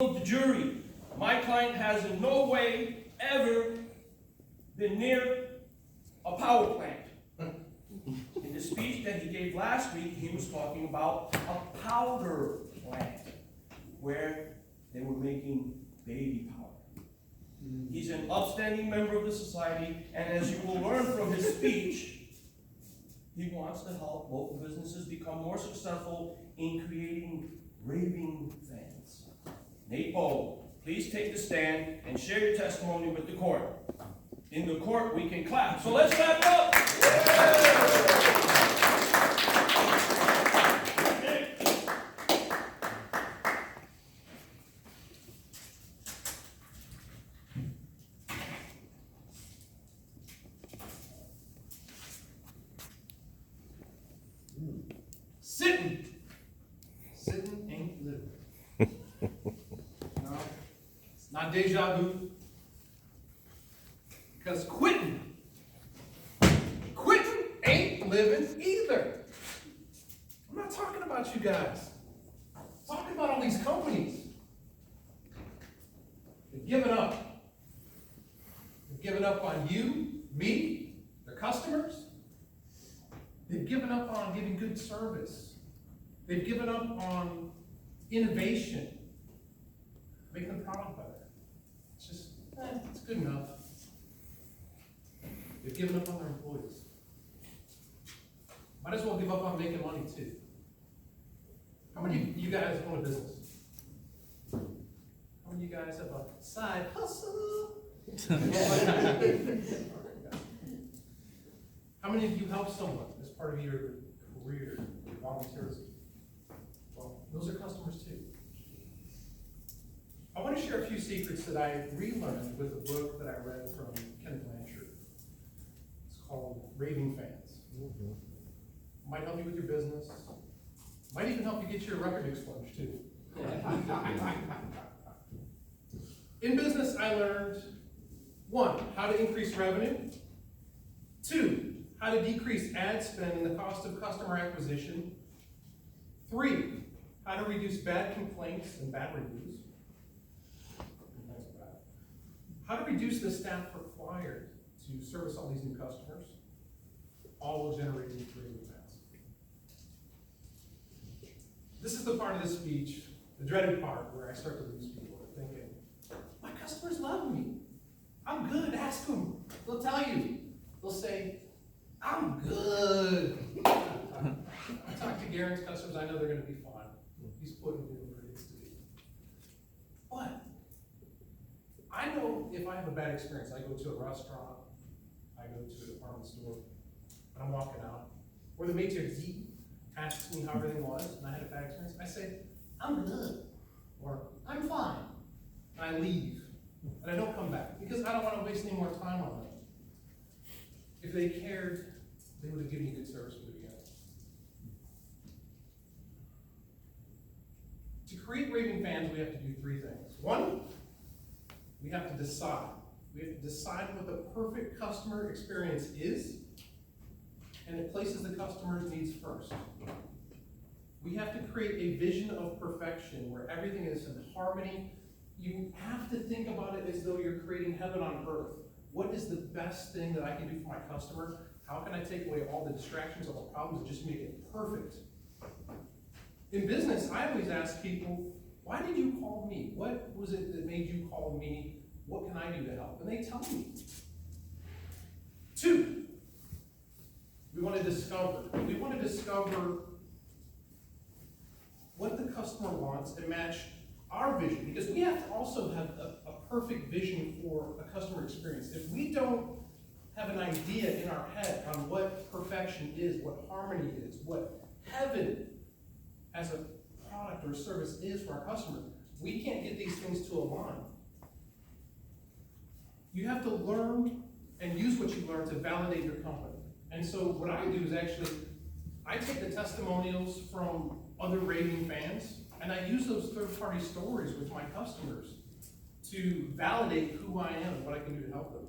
The jury, my client has in no way ever been near a power plant. In the speech that he gave last week, he was talking about a powder plant where they were making baby powder. He's an upstanding member of the society, and as you will learn from his speech, he wants to help local businesses become more successful in creating raving fans. Nate Bowe, please take the stand and share your testimony with the court. In the court, we can clap. So let's clap up. Sitting ain't living. No, it's not deja vu. Because quitting ain't living either. I'm not talking about you guys. I'm talking about all these companies. They've given up. They've given up on you, me, their customers. They've given up on giving good service. They've given up on innovation, making the product better. It's just, it's good enough. They've given up on their employees. Might as well give up on making money too. How many of you guys own a business? How many of you guys have a side hustle? How many of you help someone as part of your career, your volunteerism? Well, those are customers too. I want to share a few secrets that I relearned with a book that I read from Ken Blanchard. It's called Raving Fans. Might help you with your business. Might even help you get your record expunged too. In business, I learned 1, how to increase revenue. 2, how to decrease ad spend and the cost of customer acquisition. 3, how to reduce bad complaints and bad reviews. How to reduce the staff required to service all these new customers. All will generate raving fans. This is the part of the speech, the dreaded part, where I start to lose people thinking, my customers love me. I'm good, ask them. They'll tell you. They'll say, I'm good. I talk to Garen's customers, I know they're going to be fine. He's putting it where it needs to be. But I know if I have a bad experience, I go to a restaurant, I go to a department store, and I'm walking out, or the maitre d' asks me how everything was, and I had a bad experience, I say, I'm good, or I'm fine, and I leave, and I don't come back, because I don't want to waste any more time on them. If they cared, they would have given you good service from the beginning. To create raving fans, we have to do 3 things. 1, we have to decide. We have to decide what the perfect customer experience is, and it places the customer's needs first. We have to create a vision of perfection where everything is in harmony. You have to think about it as though you're creating heaven on earth. What is the best thing that I can do for my customer? How can I take away all the distractions, all the problems, and just make it perfect? In business, I always ask people, why did you call me? What was it that made you call me? What can I do to help? And they tell me. 2, we want to discover. We want to discover what the customer wants and match our vision, because we have to also have a perfect vision for a customer experience. If we don't have an idea in our head on what perfection is, what harmony is, what heaven as a product or service is for our customers, we can't get these things to align. You have to learn and use what you learn to validate your company. And so what I do is actually, I take the testimonials from other raving fans, and I use those third-party stories with my customers to validate who I am and what I can do to help them.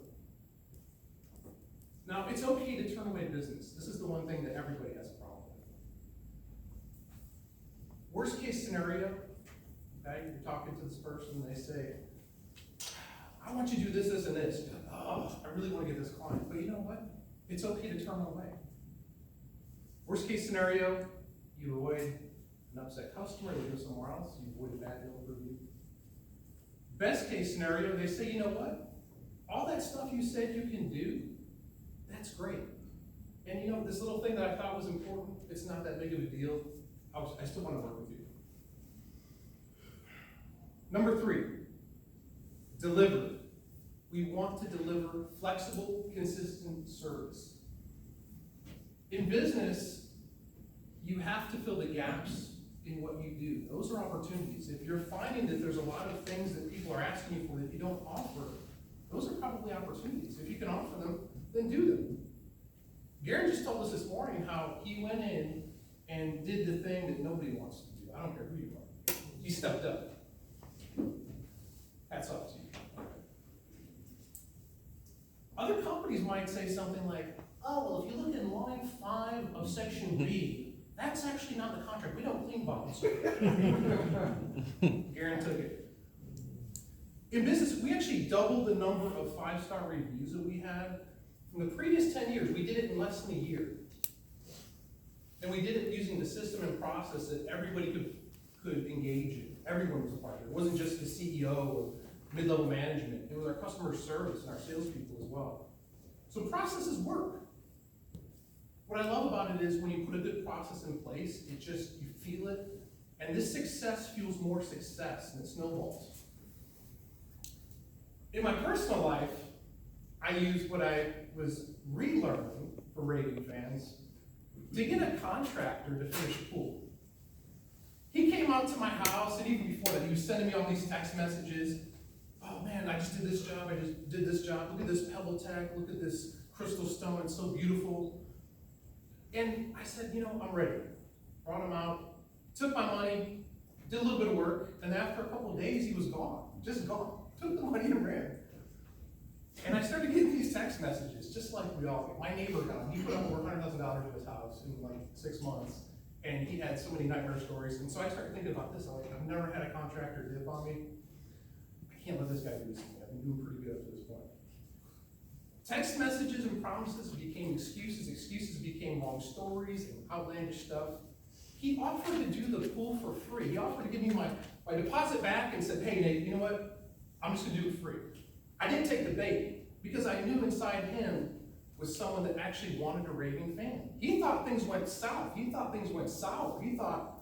Now, it's okay to turn away business. This is the one thing that everybody has a problem with. Worst case scenario, okay? You're talking to this person, and they say, I want you to do this, this, and this. You're like, oh, I really want to get this client. But you know what? It's okay to turn them away. Worst case scenario, you avoid an upset customer, they go somewhere else, you avoid a bad bill review. Best case scenario, they say, you know what? All that stuff you said you can do, that's great. And you know, this little thing that I thought was important, it's not that big of a deal. I still want to work with you. Number 3, deliver. We want to deliver flexible, consistent service. In business, you have to fill the gaps in what you do. Those are opportunities. If you're finding that there's a lot of things that people are asking you for that you don't offer, those are probably opportunities. If you can offer them, then do them. Garen just told us this morning how he went in and did the thing that nobody wants to do. I don't care who you are. He stepped up. Hats off to you. Other companies might say something like, oh, well, if you look in line 5 of section B, that's actually not the contract. We don't clean bottles. Garen took it. In business, we actually doubled the number of 5-star reviews that we had. From the previous 10 years, we did it in less than a year. And we did it using the system and process that everybody could engage in. Everyone was a part of it. It wasn't just the CEO or mid-level management. It was our customer service and our salespeople as well. So processes work. What I love about it is when you put a good process in place, you feel it, and this success fuels more success, and it snowballs. In my personal life, I used what I was relearning from Raving Fans to get a contractor to finish a pool. He came out to my house, and even before that, he was sending me all these text messages. Oh man, I just did this job, I just did this job. Look at this pebble tech, look at this crystal stone, it's so beautiful. And I said, you know, I'm ready. Brought him out, took my money, did a little bit of work, and after a couple of days, he was gone, just gone. Took the money and ran. And I started getting these text messages, just like we all get. My neighbor got him. He put up over $100,000 in his house in like 6 months, and he had so many nightmare stories. And so I started thinking about this. I'm like, I've never had a contractor dip on me. I can't let this guy do this to me. I've been doing pretty good up to this point. Text messages and promises became excuses. Excuses became long stories and outlandish stuff. He offered to do the pool for free. He offered to give me my deposit back and said, hey, Nate, you know what? I'm just going to do it free. I didn't take the bait because I knew inside him was someone that actually wanted a Raving fan. He thought things went south. He thought things went sour. He thought,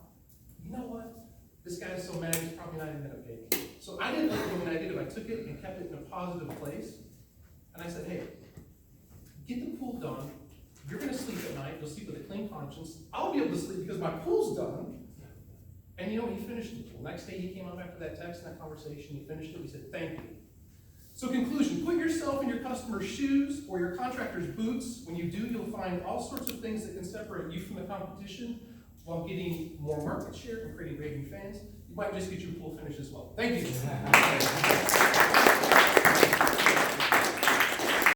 you know what? This guy's so mad, he's probably not even going to pay me. So I didn't look at him when I did it. I took it and kept it in a positive place. And I said, hey, get the pool done. You're going to sleep at night. You'll sleep with a clean conscience. I'll be able to sleep because my pool's done. And you know, he finished the pool. Next day he came up after that text and that conversation. He finished it. We said, thank you. So conclusion, put yourself in your customer's shoes or your contractor's boots. When you do, you'll find all sorts of things that can separate you from the competition while getting more market share and creating raving fans. You might just get your pool finished as well. Thank you.